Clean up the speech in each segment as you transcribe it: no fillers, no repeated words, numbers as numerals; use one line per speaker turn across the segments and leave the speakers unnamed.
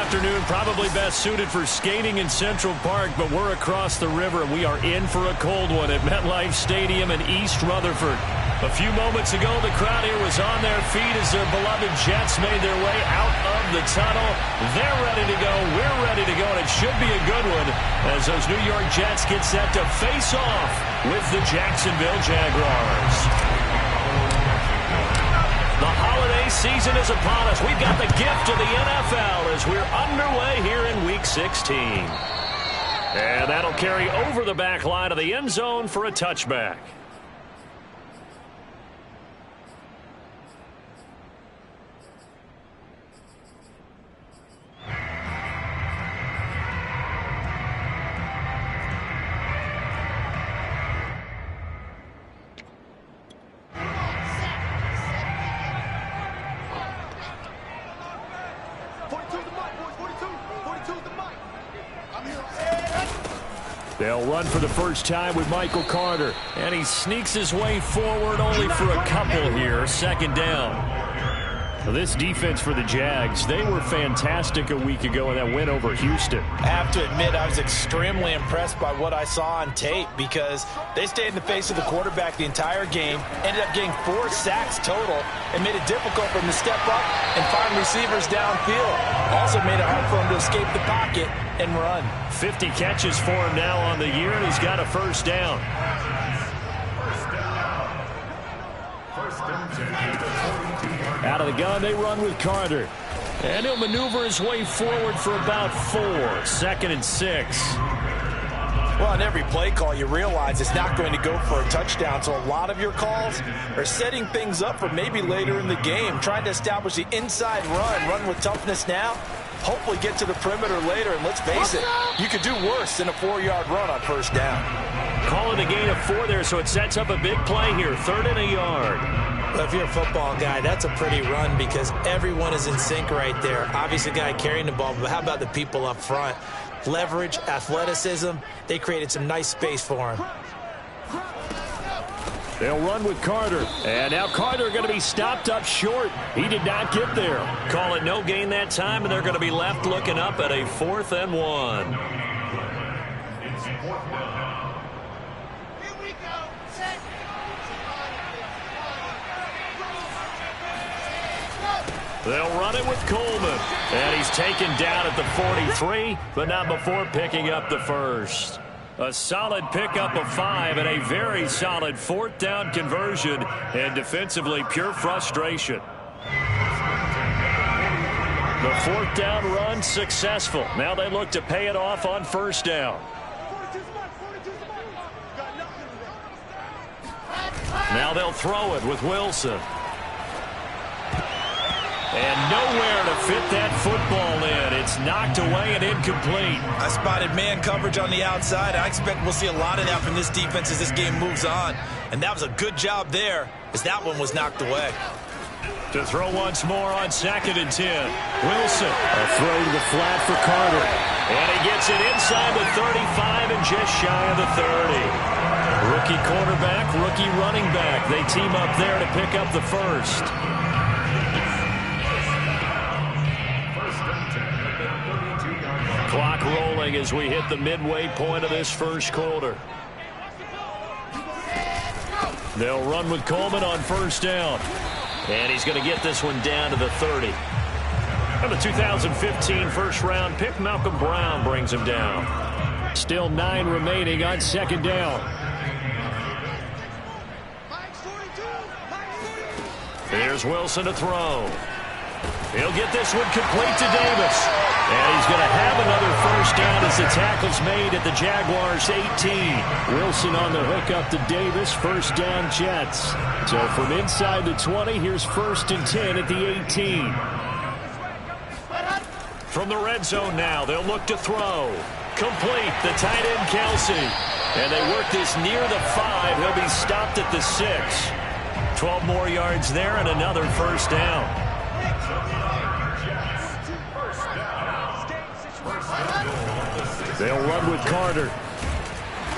afternoon, probably best suited for skating in Central Park, but we're across the river, and we are in for a cold one at MetLife Stadium in East Rutherford. A few moments ago, the crowd here was on their feet as their beloved Jets made their way out of the tunnel. They're ready to go. We're ready to go, and it should be a good one as those New York Jets get set to face off with the Jacksonville Jaguars. The holiday season is upon us. We've got the gift of the NFL as we're underway here in Week 16. And that'll carry over the back line of the end zone for a touchback. They'll run for the first time with Michael Carter. And he sneaks his way forward only for a couple here. Second down. This defense for the Jags, they were fantastic a week ago in that win over Houston.
I have to admit, I was extremely impressed by what I saw on tape because they stayed in the face of the quarterback the entire game, ended up getting 4 sacks total, and made it difficult for him to step up and find receivers downfield. Also made it hard for him to escape the pocket and run.
50 catches for him now on the year, and he's got a first down. Out of the gun, they run with Carter. And he'll maneuver his way forward for about 4. Second and 6.
Well, on every play call, you realize it's not going to go for a touchdown. So a lot of your calls are setting things up for maybe later in the game, trying to establish the inside run with toughness now, hopefully get to the perimeter later. And let's face it, you could do worse than a 4-yard run on first down.
Calling a gain of 4 there, so it sets up a big play here. 3rd and a yard.
Well, if you're a football guy, that's a pretty run because everyone is in sync right there. Obviously, the guy carrying the ball, but how about the people up front? Leverage, athleticism, they created some nice space for him.
They'll run with Carter. And now Carter going to be stopped up short. He did not get there. Call it no gain that time, and they're going to be left looking up at a 4th and 1. They'll run it with Coleman. And he's taken down at the 43, but not before picking up the first. A solid pickup of 5 and a very solid 4th down conversion. And defensively, pure frustration. The 4th down run successful. Now they look to pay it off on first down. Now they'll throw it with Wilson. And nowhere to fit that football in. It's knocked away and incomplete.
I spotted man coverage on the outside. I expect we'll see a lot of that from this defense as this game moves on. And that was a good job there as that one was knocked away.
To throw once more on 2nd and 10. Wilson. A throw to the flat for Carter. And he gets it inside the 35 and just shy of the 30. Rookie quarterback, rookie running back. They team up there to pick up the first. Clock rolling as we hit the midway point of this first quarter. They'll run with Coleman on first down. And he's going to get this one down to the 30. And the 2015 first-round pick, Malcolm Brown, brings him down. Still 9 remaining on second down. Here's Wilson to throw. He'll get this one complete to Davis. And he's going to have another first down as the tackle's made at the Jaguars 18. Wilson on the hook up to Davis. First down Jets. So from inside the 20, here's 1st and 10 at the 18. From the red zone now, they'll look to throw. Complete, the tight end Kelsey. And they work this near the 5. He'll be stopped at the 6. 12 more yards there and another first down. They'll run with Carter.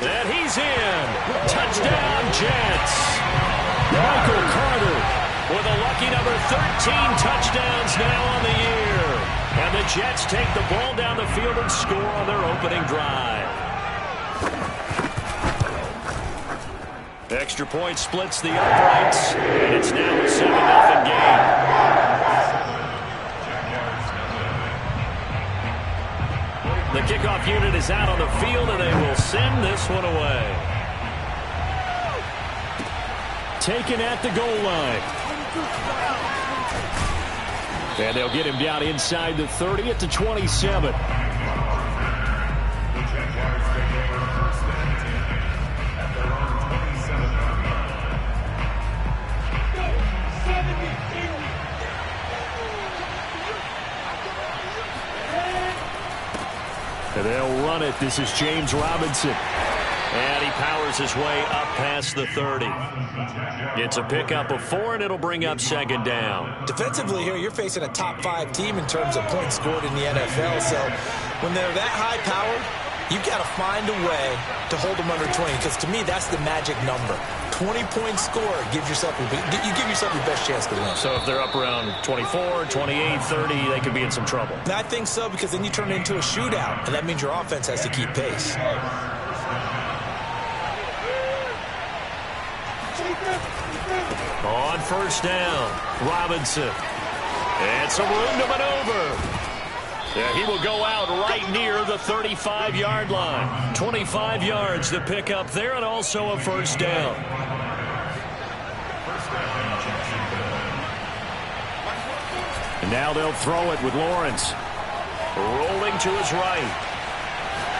And he's in. Touchdown, Jets. Michael Carter with a lucky number 13 touchdowns now on the year. And the Jets take the ball down the field and score on their opening drive. Extra point splits the uprights, and it's now a 7-0 game. The kickoff unit is out on the field, and they will send this one away. Taken at the goal line. And they'll get him down inside the 30 at the 27. And they'll run it. This is James Robinson. And he powers his way up past the 30. It's a pickup of 4, and it'll bring up second down.
Defensively here, you're facing a top-5 team in terms of points scored in the NFL. So when they're that high-powered, you've got to find a way to hold them under 20. Because to me, that's the magic number. 20-point score, you give yourself your best chance to win.
So if they're up around 24, 28, 30, they could be in some trouble.
I think so, because then you turn it into a shootout, and that means your offense has to keep pace.
On first down, Robinson. And some room to maneuver. Yeah, he will go out right near the 35-yard line. 25 yards to pick up there, and also a first down. And now they'll throw it with Lawrence. Rolling to his right.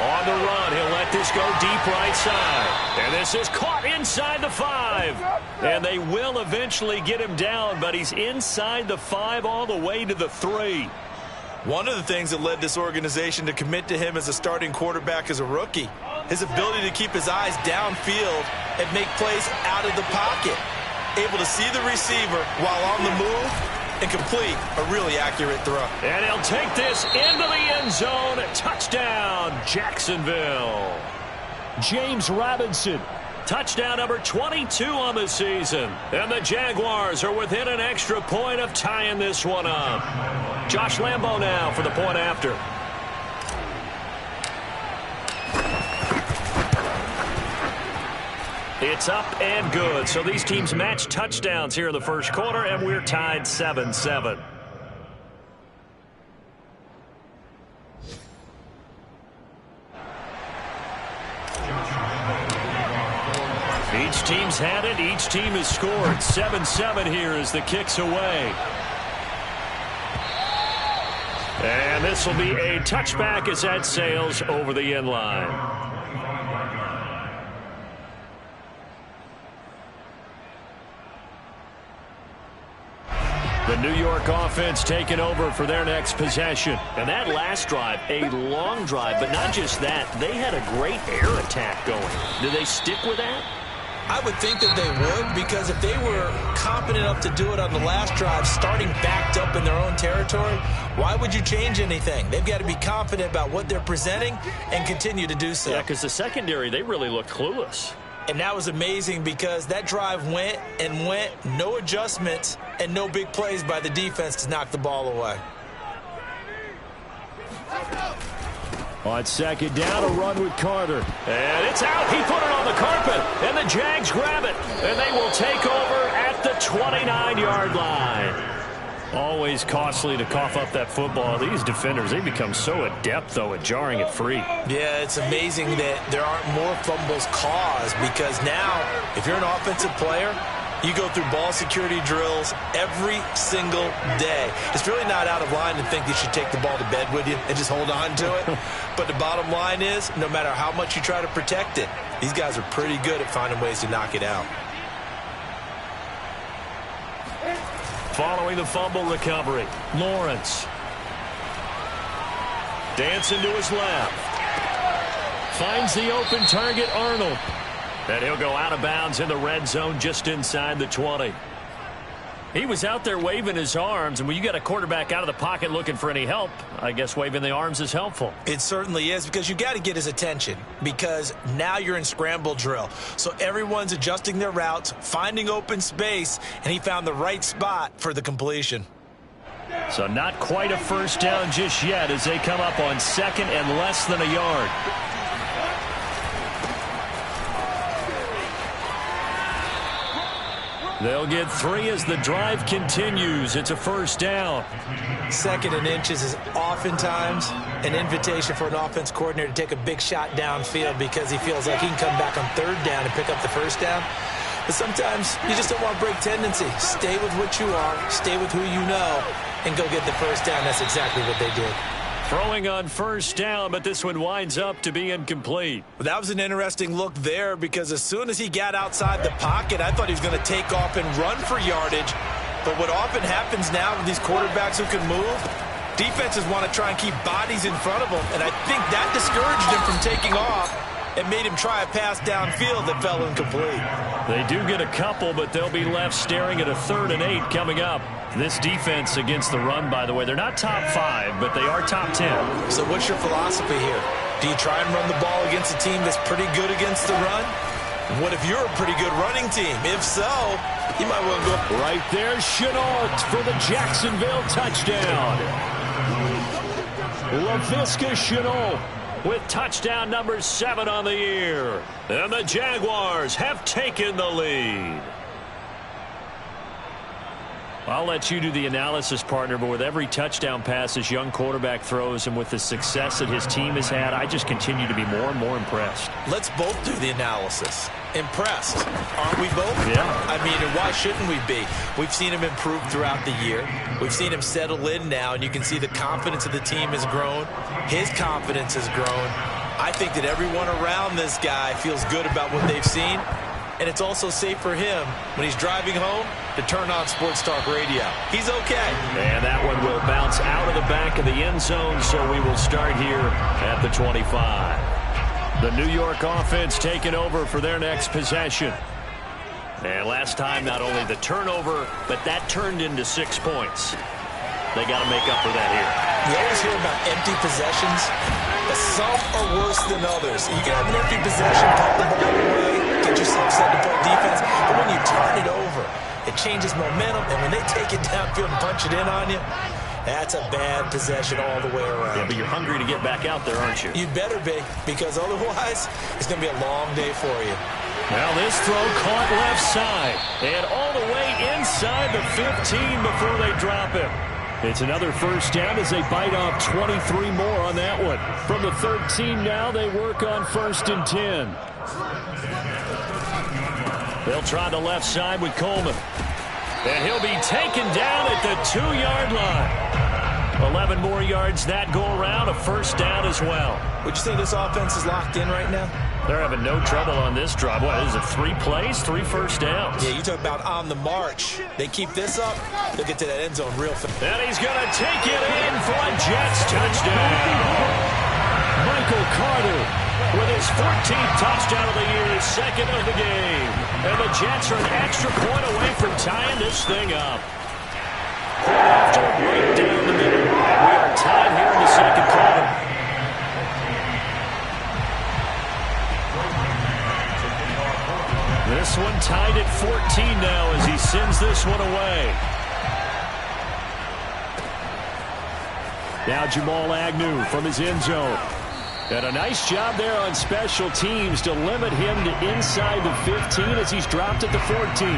On the run, he'll let this go deep right side. And this is caught inside the 5. And they will eventually get him down, but he's inside the 5 all the way to the 3.
One of the things that led this organization to commit to him as a starting quarterback as a rookie, his ability to keep his eyes downfield and make plays out of the pocket. Able to see the receiver while on the move and complete a really accurate throw.
And he'll take this into the end zone. Touchdown, Jacksonville. James Robinson. Touchdown number 22 on the season. And the Jaguars are within an extra point of tying this one up. Josh Lambo now for the point after. It's up and good. So these teams match touchdowns here in the first quarter, and we're tied 7-7. Each team's had it. Each team has scored. 7-7 here as the kick's away. And this will be a touchback as that sails over the end line. The New York offense taking over for their next possession. And that last drive, a long drive, but not just that. They had a great air attack going. Do they stick with that?
I would think that they would, because if they were competent enough to do it on the last drive, starting backed up in their own territory, why would you change anything? They've got to be confident about what they're presenting and continue to do so.
Yeah, because the secondary, they really looked clueless.
And that was amazing because that drive went and went, no adjustments and no big plays by the defense to knock the ball away.
On second down, a run with Carter. And it's out. He put it on the carpet. And the Jags grab it. And they will take over at the 29-yard line. Always costly to cough up that football. These defenders, they become so adept, though, at jarring it free.
Yeah, it's amazing that there aren't more fumbles caused, because now, if you're an offensive player, you go through ball security drills every single day. It's really not out of line to think you should take the ball to bed with you and just hold on to it. But the bottom line is, no matter how much you try to protect it, these guys are pretty good at finding ways to knock it out.
Following the fumble recovery, Lawrence. Dancing to his left. Finds the open target, Arnold. And he'll go out of bounds in the red zone just inside the 20. He was out there waving his arms, and when you got a quarterback out of the pocket looking for any help, I guess waving the arms is helpful.
It certainly is, because you got to get his attention, because now you're in scramble drill. So everyone's adjusting their routes, finding open space, and he found the right spot for the completion.
So not quite a first down just yet as they come up on second and less than a yard. They'll get 3 as the drive continues. It's a first down.
2nd and inches is oftentimes an invitation for an offense coordinator to take a big shot downfield because he feels like he can come back on 3rd down and pick up the first down. But sometimes you just don't want to break tendency. Stay with what you are, stay with who you know, and go get the first down. That's exactly what they did.
Throwing on first down, but this one winds up to be incomplete.
Well, that was an interesting look there because as soon as he got outside the pocket, I thought he was going to take off and run for yardage. But what often happens now with these quarterbacks who can move, defenses want to try and keep bodies in front of them, and I think that discouraged him from taking off and made him try a pass downfield that fell incomplete.
They do get a couple, but they'll be left staring at a 3rd and 8 coming up. This defense against the run, by the way, they're not top 5, but they are top 10.
So what's your philosophy here? Do you try and run the ball against a team that's pretty good against the run? What if you're a pretty good running team? If so, you might want to go.
Right there, Chenault for the Jacksonville touchdown. Laviska Chenault with touchdown number 7 on the year. And the Jaguars have taken the lead. I'll let you do the analysis, partner, but with every touchdown pass this young quarterback throws and with the success that his team has had, I just continue to be more and more impressed.
Let's both do the analysis. Impressed. Aren't we both?
Yeah.
I mean, and why shouldn't we be? We've seen him improve throughout the year. We've seen him settle in now, and you can see the confidence of the team has grown. His confidence has grown. I think that everyone around this guy feels good about what they've seen. And it's also safe for him when he's driving home to turn on Sports Talk Radio. He's okay.
And that one will bounce out of the back of the end zone, so we will start here at the 25. The New York offense taking over for their next possession. And last time, not only the turnover, but that turned into 6 points. They got to make up for that here.
You always hear about empty possessions, but some are worse than others. You can have an empty possession, pop the ball away, get yourself set to play defense, but when you turn it over, it changes momentum, and when they take it downfield and punch it in on you, that's a bad possession all the way around.
Yeah, but you're hungry to get back out there, aren't you?
You'd better be, because otherwise, it's going to be a long day for you.
Now this throw caught left side, and all the way inside the 15 before they drop him. It's another first down as they bite off 23 more on that one. From the 13 now, they work on 1st and 10. They'll try the left side with Coleman. And he'll be taken down at the 2-yard line. 11 more yards that go around, a first down as well.
Would you say this offense is locked in right now?
They're having no trouble on this drive. What is it, 3 plays, 3 first downs?
Yeah, you talk about on the march. They keep this up, they'll get to that end zone real fast.
And he's going to take it in for a Jets touchdown. Michael Carter with his 14th touchdown of the year, his 2nd of the game. And the Jets are an extra point away from tying this thing up. Point after right down the middle. And we are tied here in the 2nd quarter. This one tied at 14 now as he sends this one away. Now Jamal Agnew from his end zone. And a nice job there on special teams to limit him to inside the 15 as he's dropped at the 14.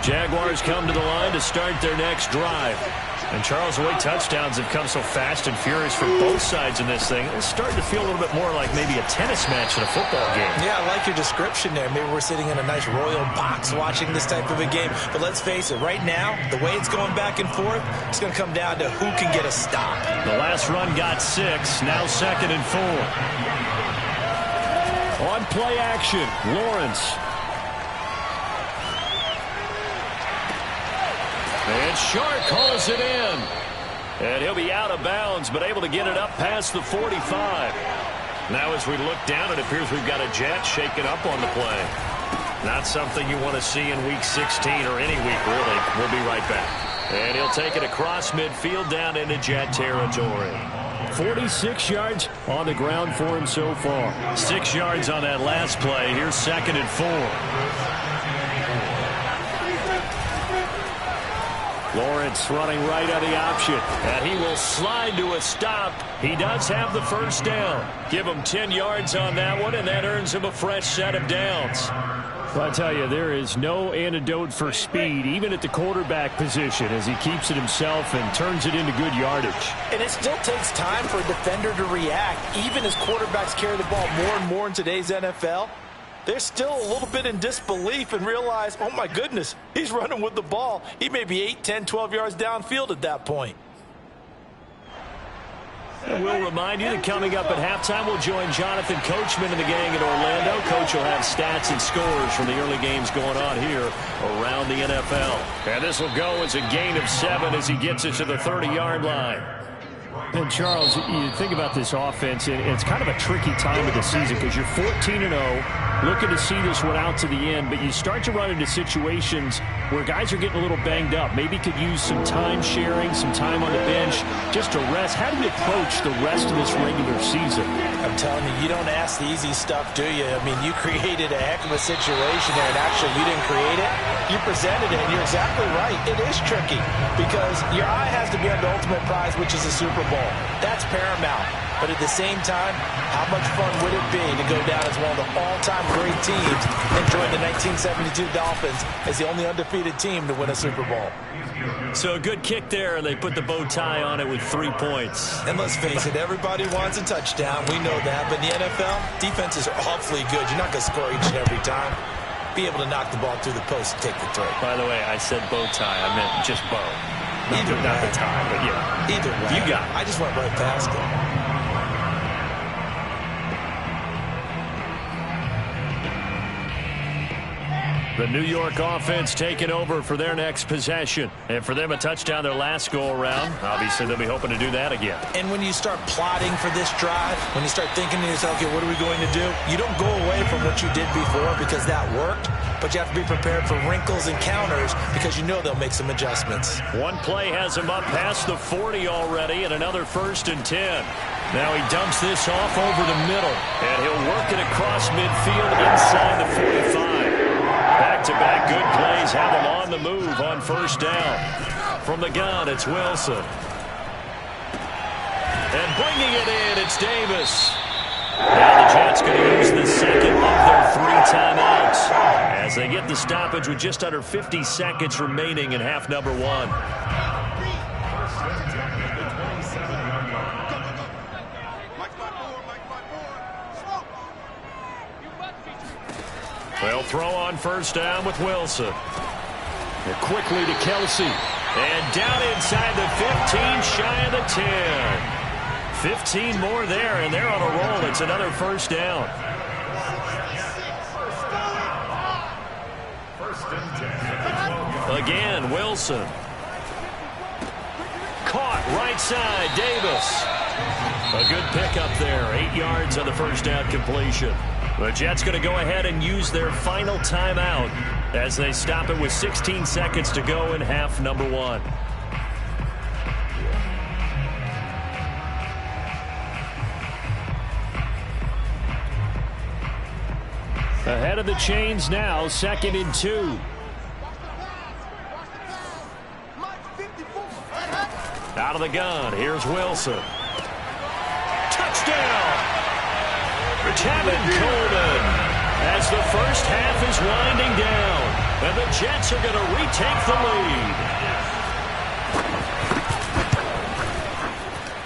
Jaguars come to the line to start their next drive. And Charles, the way touchdowns have come so fast and furious from both sides in this thing, it's starting to feel a little bit more like maybe a tennis match in a football game.
Yeah, I like your description there. Maybe we're sitting in a nice royal box watching this type of a game. But let's face it, right now, the way it's going back and forth, it's going to come down to who can get a stop.
The last run got 6, now 2nd and 4. On play action, Lawrence. And Shark calls it in. And he'll be out of bounds, but able to get it up past the 45. Now as we look down, it appears we've got a Jet shaken up on the play. Not something you want to see in Week 16 or any week, really. We'll be right back. And he'll take it across midfield down into Jet territory. 46 yards on the ground for him so far. 6 yards on that last play. Here's 2nd and 4. Lawrence running right on the option, and he will slide to a stop. He does have the first down. Give him 10 yards on that one, and that earns him a fresh set of downs. Well, I tell you, there is no antidote for speed, even at the quarterback position, as he keeps it himself and turns it into good yardage.
And it still takes time for a defender to react. Even as quarterbacks carry the ball more and more in today's NFL, they're still a little bit in disbelief and realize, oh my goodness, he's running with the ball. He may be 8, 10, 12 yards downfield at that point.
And we'll remind you that coming up at halftime, we'll join Jonathan Coachman and the gang in Orlando. Coach will have stats and scores from the early games going on here around the NFL. And this will go as a gain of 7 as he gets it to the 30-yard line. And, Charles, you think about this offense, and it's kind of a tricky time of the season because you're 14-0, looking to see this one out to the end, but you start to run into situations where guys are getting a little banged up. Maybe could use some time sharing, some time on the bench, just to rest. How do you approach the rest of this regular season?
I'm telling you, you don't ask the easy stuff, do you? I mean, you created a heck of a situation there, and actually you didn't create it. You presented it, and you're exactly right. It is tricky because your eye has to be on the ultimate prize, which is the Super Bowl. That's paramount. But at the same time, how much fun would it be to go down as one of the all-time great teams and join the 1972 Dolphins as the only undefeated team to win a Super Bowl?
So a good kick there, and they put the bow tie on it with 3 points.
And let's face it, everybody wants a touchdown. We know that. But in the NFL, defenses are awfully good. You're not going to score each and every time. Be able to knock the ball through the post and take the throw.
By the way, I said bow tie. I meant just bow. Not the tie, but yeah.
Either way.
You got it.
I just went right past it.
The New York offense taking over for their next possession. And for them, a touchdown their last go-around. Obviously, they'll be hoping to do that again.
And when you start plotting for this drive, when you start thinking to yourself, okay, what are we going to do? You don't go away from what you did before because that worked. But you have to be prepared for wrinkles and counters because you know they'll make some adjustments.
One play has him up past the 40 already, and another 1st and 10. Now he dumps this off over the middle, and he'll work it across midfield inside the 45. Back-to-back good plays have him on the move on 1st down. From the gun, it's Wilson. And bringing it in, it's Davis. Now the Jets going to use the second of their 3 timeouts as they get the stoppage with just under 50 seconds remaining in half number 1. They'll throw on 1st down with Wilson. And quickly to Kelsey. And down inside the 15, shy of the 10. 15 more there, and they're on a roll. It's another 1st down. Again, Wilson. Caught right side, Davis. A good pickup there. 8 yards on the 1st down completion. The Jets going to go ahead and use their final timeout as they stop it with 16 seconds to go in half number 1. Ahead of the chains now, 2nd and 2. Out of the gun, here's Wilson. Touchdown! Tevin Coleman as the 1st half is winding down, and the Jets are going to retake the lead.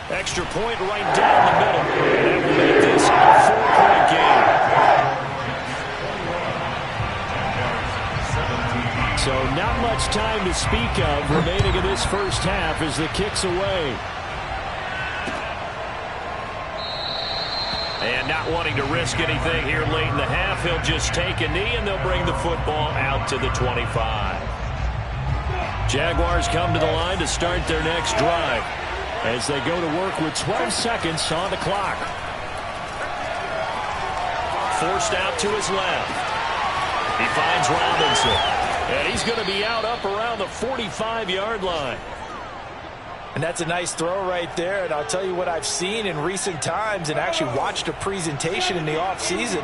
Extra point right down the middle. That will make this a 4-point game. So not much time to speak of remaining in this 1st half as the kick's away. And not wanting to risk anything here late in the half, he'll just take a knee, and they'll bring the football out to the 25. Jaguars come to the line to start their next drive as they go to work with 12 seconds on the clock. Forced out to his left. He finds Robinson, and he's going to be out up around the 45-yard line.
And that's a nice throw right there. And I'll tell you what I've seen in recent times and actually watched a presentation in the offseason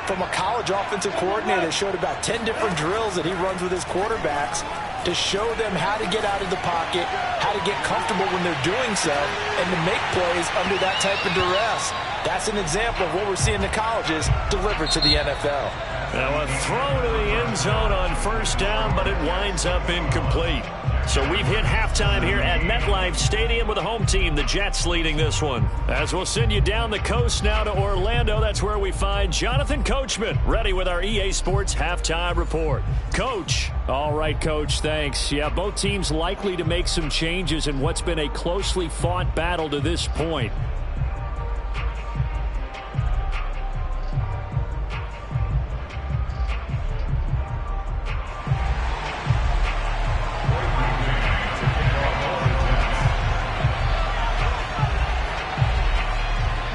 from a college offensive coordinator that showed about 10 different drills that he runs with his quarterbacks. to show them how to get out of the pocket, how to get comfortable when they're doing so, and to make plays under that type of duress. That's an example of what we're seeing the colleges deliver to the NFL.
Now a throw to the end zone on first down, but it winds up incomplete. So we've hit halftime here at MetLife Stadium with the home team, the Jets, leading this one. As we'll send you down the coast now to Orlando, that's where we find Jonathan Coachman, ready with our EA Sports halftime report. Coach. All right, Coach, thanks. Yeah, both teams likely to make some changes in what's been a closely fought battle to this point.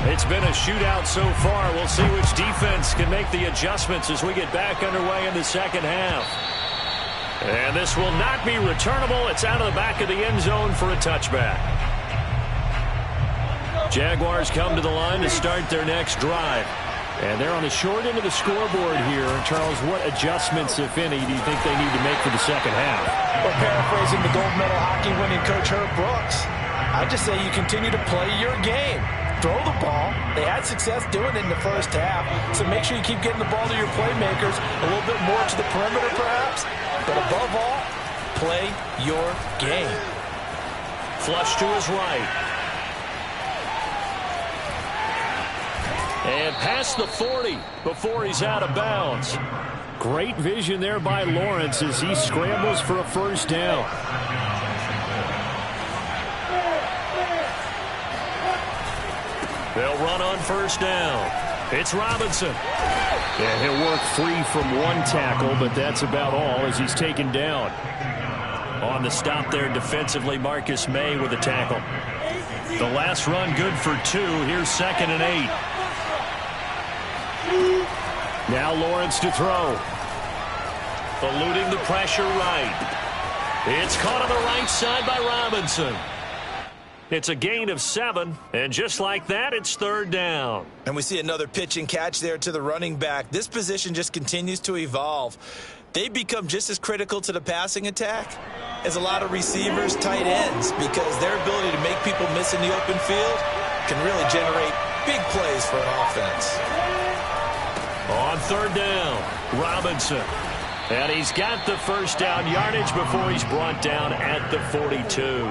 It's been a shootout so far. We'll see which defense can make the adjustments as we get back underway in the second half. And this will not be returnable. It's out of the back of the end zone for a touchback. Jaguars come to the line to start their next drive. And they're on the short end of the scoreboard here. Charles, what adjustments, if any, do you think they need to make for the second half?
Well, paraphrasing the gold medal hockey winning coach Herb Brooks, I just say you continue to play your game. Throw the ball. They had success doing it in the first half, so make sure you keep getting the ball to your playmakers, a little bit more to the perimeter perhaps, but above all, play your game.
Flush to his right. And past the 40 before he's out of bounds. Great vision there by Lawrence as he scrambles for a first down. They'll run on first down. It's Robinson. Yeah, he'll work free from one tackle, but that's about all as he's taken down. On the stop there defensively, Marcus May with a tackle. The last run good for 2. Here's 2nd and 8. Now Lawrence to throw. Eluding the pressure right. It's caught on the right side by Robinson. It's a gain of 7, and just like that, it's 3rd down.
And we see another pitch and catch there to the running back. This position just continues to evolve. They become just as critical to the passing attack as a lot of receivers, tight ends, because their ability to make people miss in the open field can really generate big plays for an offense.
On 3rd down, Robinson. And he's got the first down yardage before he's brought down at the 42.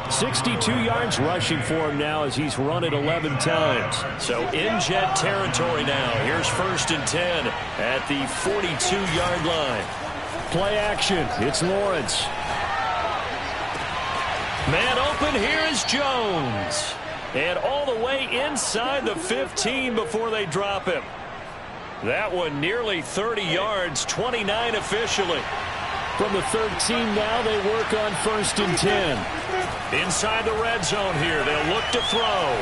62 yards rushing for him now as he's run it 11 times. So in Jet territory now. Here's 1st and 10 at the 42-yard line. Play action. It's Lawrence. Man open. Here is Jones. And all the way inside the 15 before they drop him. That one nearly 30 yards, 29 officially. From the 13 now, they work on 1st and 10. Inside the red zone here, they'll look to throw.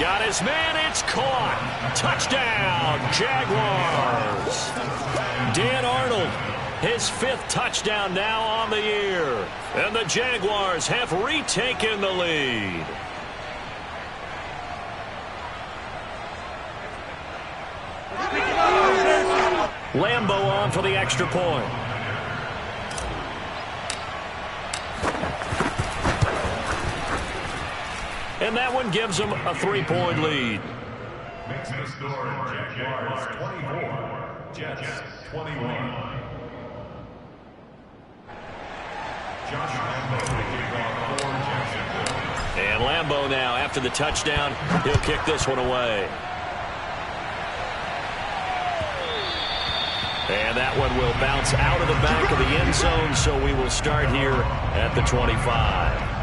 Got his man, it's caught. Touchdown, Jaguars. Dan Arnold, his 5th touchdown now on the year. And the Jaguars have retaken the lead. Lambo on for the extra point. And that one gives them a 3-point lead.
Makes the score Jaguars 24, Jets 21. Josh Lambo to kick off for Jacksonville.
And Lambo now, after the touchdown, he'll kick this one away. And that one will bounce out of the back of the end zone, so we will start here at the 25.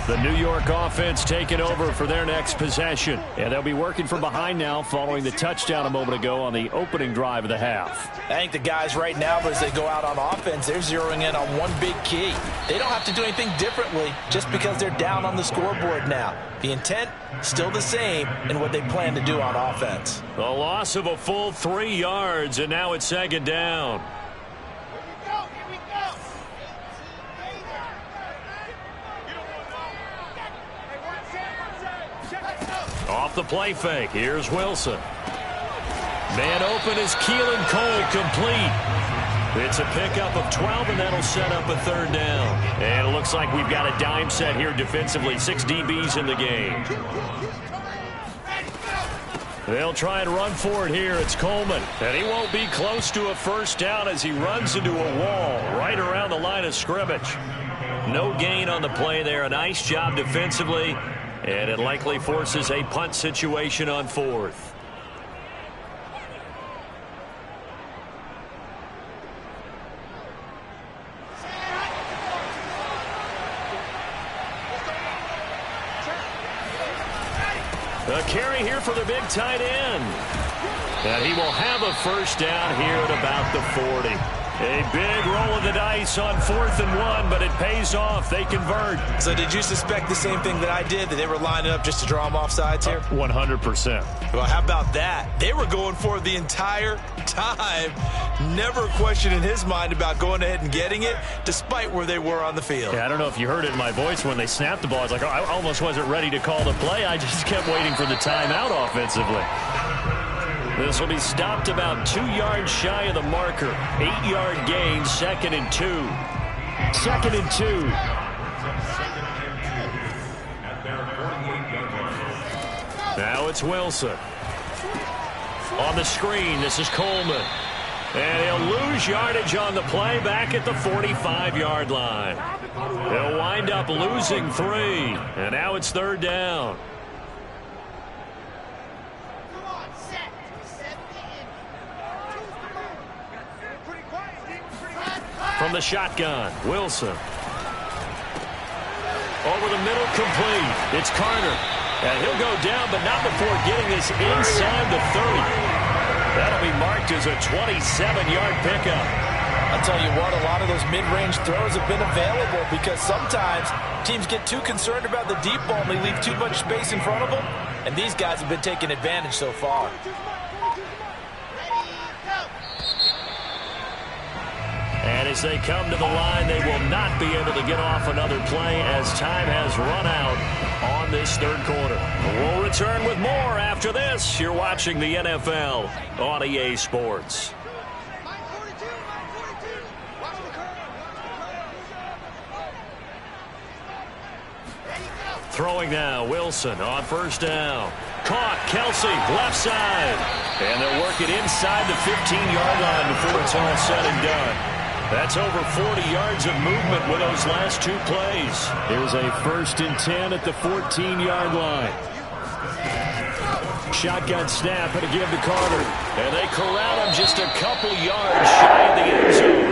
The New York offense taking over for their next possession. And they'll be working from behind now following the touchdown a moment ago on the opening drive of the half.
I think the guys right now, as they go out on offense, they're zeroing in on one big key. They don't have to do anything differently just because they're down on the scoreboard now. The intent, still the same in what they plan to do on offense.
The loss of a full 3 yards, and now it's 2nd down. Off the play fake, here's Wilson. Man open is Keelan Cole, complete. It's a pickup of 12, and that'll set up a 3rd down. And it looks like we've got a dime set here defensively. 6 DBs in the game. They'll try and run for it here. It's Coleman. And he won't be close to a 1st down as he runs into a wall right around the line of scrimmage. No gain on the play there. A nice job defensively. And it likely forces a punt situation on 4th. A carry here for the big tight end. And he will have a 1st down here at about the 40. A big roll of the dice on 4th and 1, but it pays off. They convert.
So did you suspect the same thing that I did, that they were lining up just to draw them off sides here?
100%.
Well, how about that? They were going for it the entire time. Never a question in his mind about going ahead and getting it, despite where they were on the field.
Yeah, I don't know if you heard it in my voice when they snapped the ball. I was like, oh, I almost wasn't ready to call the play. I just kept waiting for the timeout offensively. This will be stopped about 2 yards shy of the marker. 8-yard gain, 2nd and 2. 2nd and 2. Now it's Wilson. On the screen, this is Coleman. And he'll lose yardage on the play back at the 45-yard line. He'll wind up losing 3. And now it's 3rd down. From the shotgun, Wilson. Over the middle, complete. It's Carter. And he'll go down, but not before getting this inside the 30. That'll be marked as a 27-yard pickup.
I'll tell you what, a lot of those mid-range throws have been available because sometimes teams get too concerned about the deep ball and they leave too much space in front of them. And these guys have been taking advantage so far.
And as they come to the line, they will not be able to get off another play as time has run out on this 3rd quarter. We'll return with more after this. You're watching the NFL on EA Sports. Throwing now, Wilson on 1st down. Caught, Kelsey, left side. And they'll work it inside the 15-yard line before it's all said and done. That's over 40 yards of movement with those last 2 plays. Here's a 1st and 10 at the 14-yard line. Shotgun snap and a give to Carter. And they corral him just a couple yards shy of the end zone.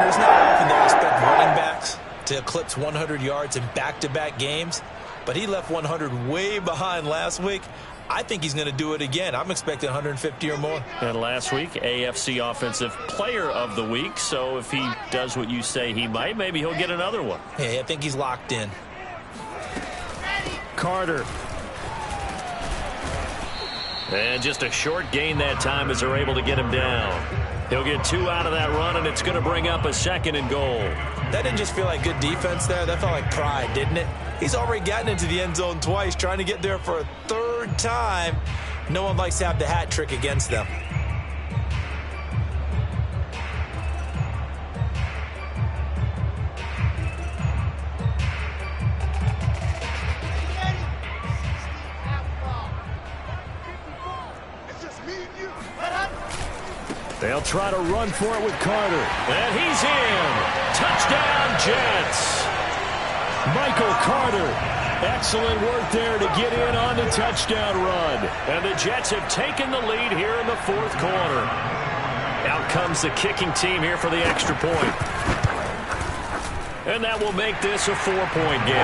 There's not often that I expect running backs to eclipse 100 yards in back-to-back games, but he left 100 way behind last week. I think he's going to do it again. I'm expecting 150 or more.
And last week, AFC Offensive Player of the Week. So if he does what you say he might, maybe he'll get another one.
Hey, I think he's locked in.
Carter. And just a short gain that time as they're able to get him down. He'll get 2 out of that run, and it's going to bring up a 2nd and goal.
That didn't just feel like good defense there. That felt like pride, didn't it? He's already gotten into the end zone twice, trying to get there for a 3rd time. No one likes to have the hat trick against them.
They'll try to run for it with Carter. And he's in. Touchdown, Jets. Michael Carter. Excellent work there to get in on the touchdown run. And the Jets have taken the lead here in the 4th quarter. Out comes the kicking team here for the extra point. And that will make this a 4-point game.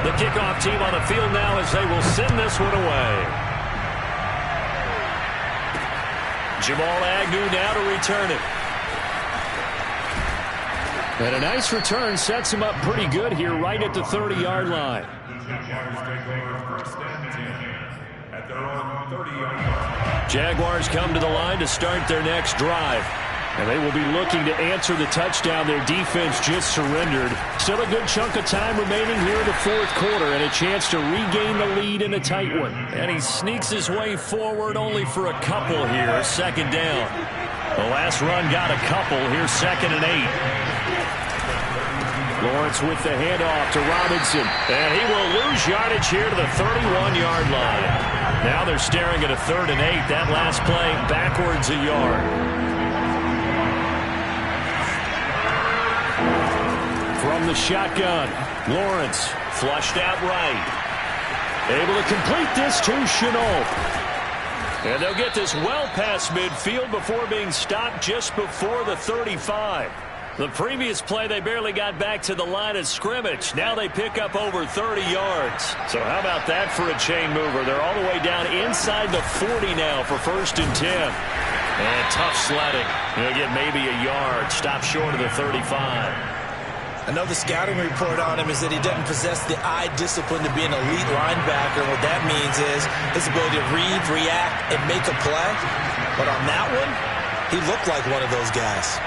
The kickoff team on the field now as they will send this one away. Jamal Agnew now to return it. And a nice return sets him up pretty good here right at the 30-yard line. Jaguars come to the line to start their next drive. And they will be looking to answer the touchdown their defense just surrendered. Still a good chunk of time remaining here in the fourth quarter and a chance to regain the lead in a tight one. And he sneaks his way forward only for a couple here. Second down. The last run got a couple. Here's 2nd and 8. Lawrence with the handoff to Robinson. And he will lose yardage here to the 31-yard line. Now they're staring at a 3rd and 8. That last play backwards a yard. From the shotgun, Lawrence flushed out right. Able to complete this to Chenault. And they'll get this well past midfield before being stopped just before the 35. The previous play, they barely got back to the line of scrimmage. Now they pick up over 30 yards. So how about that for a chain mover? They're all the way down inside the 40 now for 1st and 10. And tough sledding. They'll get maybe a yard. Stop short of the 35.
I know the scouting report on him is that he doesn't possess the eye discipline to be an elite linebacker. And what that means is his ability to read, react, and make a play. But on that one, he looked like one of those guys.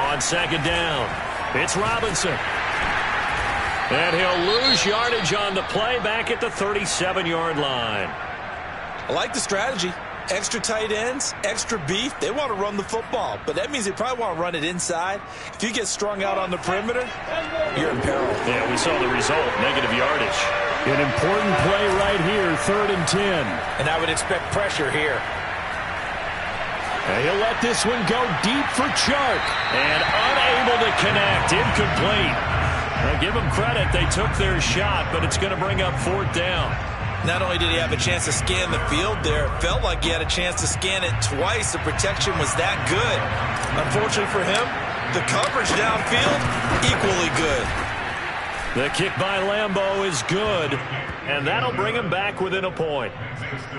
On 2nd down, it's Robinson. And he'll lose yardage on the play back at the 37-yard line.
I like the strategy. Extra tight ends, extra beef. They want to run the football, but that means they probably want to run it inside. If you get strung out on the perimeter, you're in peril.
Yeah, we saw the result, negative yardage. An important play right here, 3rd and 10.
And I would expect pressure here.
And he'll let this one go deep for Chark. And unable to connect, incomplete. Now, give them credit, they took their shot, but it's going to bring up 4th down.
Not only did he have a chance to scan the field there, it felt like he had a chance to scan it twice. The protection was that good. Unfortunately for him, the coverage downfield, equally good.
The kick by Lambeau is good, and that'll bring him back within a point.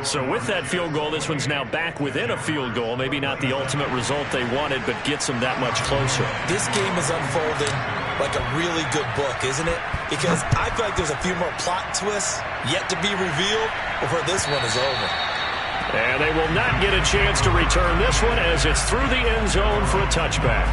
So with that field goal, this one's now back within a field goal. Maybe not the ultimate result they wanted, but gets them that much closer.
This game is unfolding like a really good book, isn't it? Because I feel like there's a few more plot twists yet to be revealed before this one is over.
And they will not get a chance to return this one as it's through the end zone for a touchback.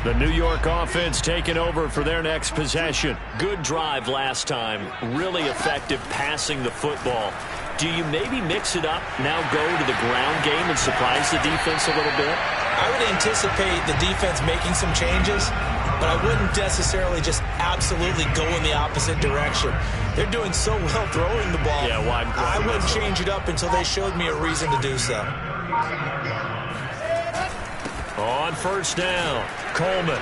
The New York offense taking over for their next possession. Good drive last time. Really effective passing the football. Do you maybe mix it up, now go to the ground game and surprise the defense a little bit?
I would anticipate the defense making some changes, but I wouldn't necessarily just absolutely go in the opposite direction. They're doing so well throwing the ball.
Yeah, why
I wouldn't change it up until they showed me a reason to do so.
On 1st down, Coleman.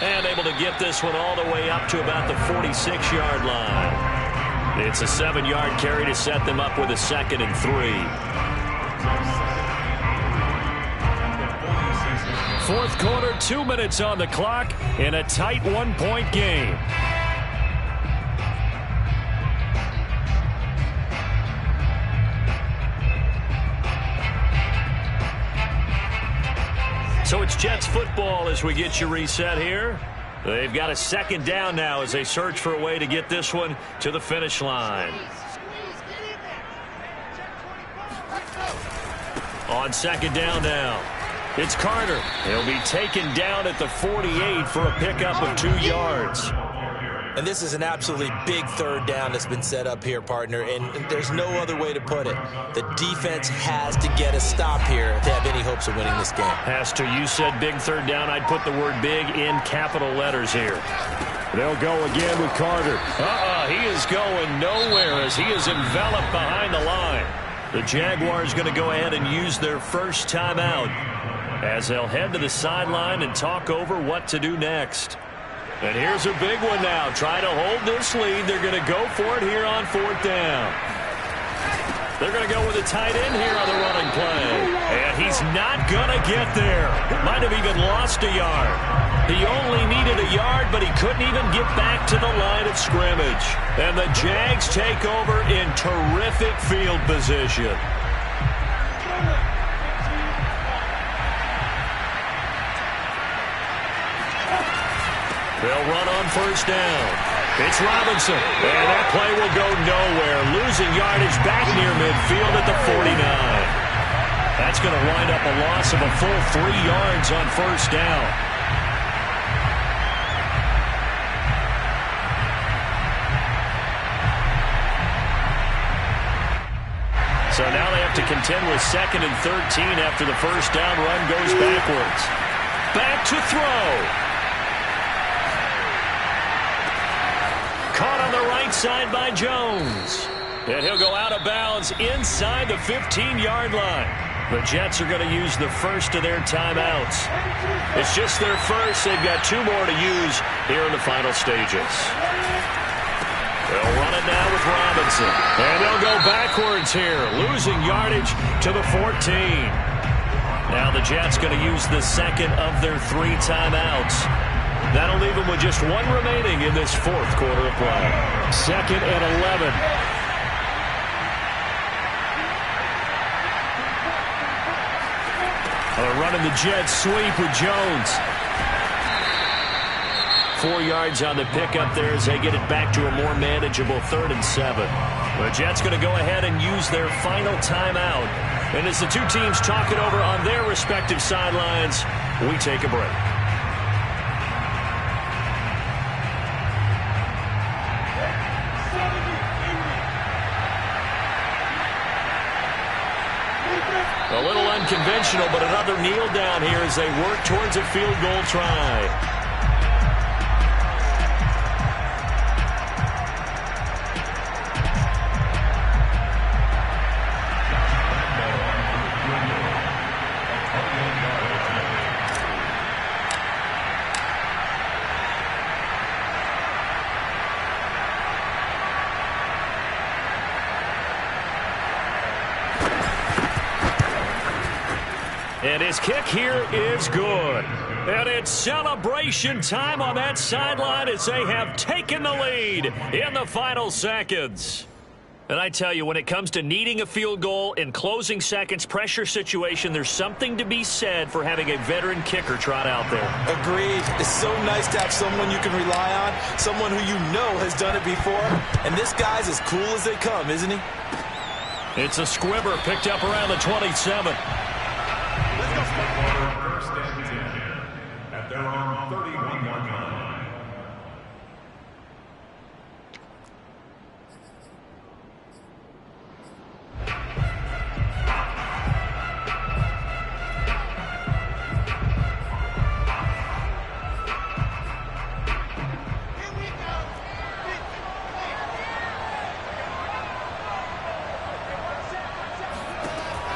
And able to get this one all the way up to about the 46-yard line. It's a 7-yard carry to set them up with a 2nd and 3. 4th quarter, 2 minutes on the clock in a tight 1-point game. So it's Jets football as we get you reset here. They've got a 2nd down now as they search for a way to get this one to the finish line. On 2nd down now, it's Carter. He'll be taken down at the 48 for a pickup of 2 yards.
And this is an absolutely big 3rd down that's been set up here, partner, and there's no other way to put it. The defense has to get a stop here to have any hopes of winning this game.
Has to. You said big 3rd down. I'd put the word big in capital letters here. They'll go again with Carter. He is going nowhere as he is enveloped behind the line. The Jaguars going to go ahead and use their first timeout as they'll head to the sideline and talk over what to do next. And here's a big one now. Trying to hold this lead. They're going to go for it here on 4th down. They're going to go with a tight end here on the running play. And he's not going to get there. Might have even lost a yard. He only needed a yard, but he couldn't even get back to the line of scrimmage. And the Jags take over in terrific field position. They'll run on 1st down. It's Robinson, and that play will go nowhere. Losing yardage back near midfield at the 49. That's going to wind up a loss of a full 3 yards on first down. So now they have to contend with 2nd and 13 after the first down run goes backwards. Back to throw. Caught on the right side by Jones. And he'll go out of bounds inside the 15-yard line. The Jets are going to use the first of their timeouts. It's just their first. They've got 2 more to use here in the final stages. They'll run it now with Robinson. And they'll go backwards here, losing yardage to the 14. Now the Jets going to use the second of their 3 timeouts. That'll leave them with just 1 remaining in this 4th quarter of play. 2nd and 11. They're running the Jets sweep with Jones. 4 yards on the pickup there as they get it back to a more manageable 3rd and 7. The Jets going to go ahead and use their final timeout. And as the 2 teams talk it over on their respective sidelines, we take a break. A little unconventional, but another kneel down here as they work towards a field goal try. And his kick here is good. And it's celebration time on that sideline as they have taken the lead in the final seconds. And I tell you, when it comes to needing a field goal in closing seconds, pressure situation, there's something to be said for having a veteran kicker trot out there.
Agreed. It's so nice to have someone you can rely on, someone who you know has done it before. And this guy's as cool as they come, isn't he?
It's a squibber picked up around the 27.
First and 10 at their own 31-yard line.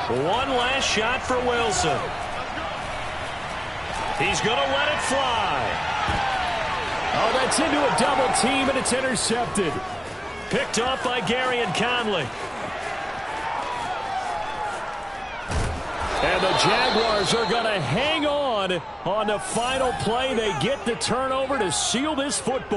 One last shot for Wilson. He's going to let it fly. Oh, that's into a double team, and it's intercepted. Picked off by Gary and Conley. And the Jaguars are going to hang on the final play. They get the turnover to seal this football.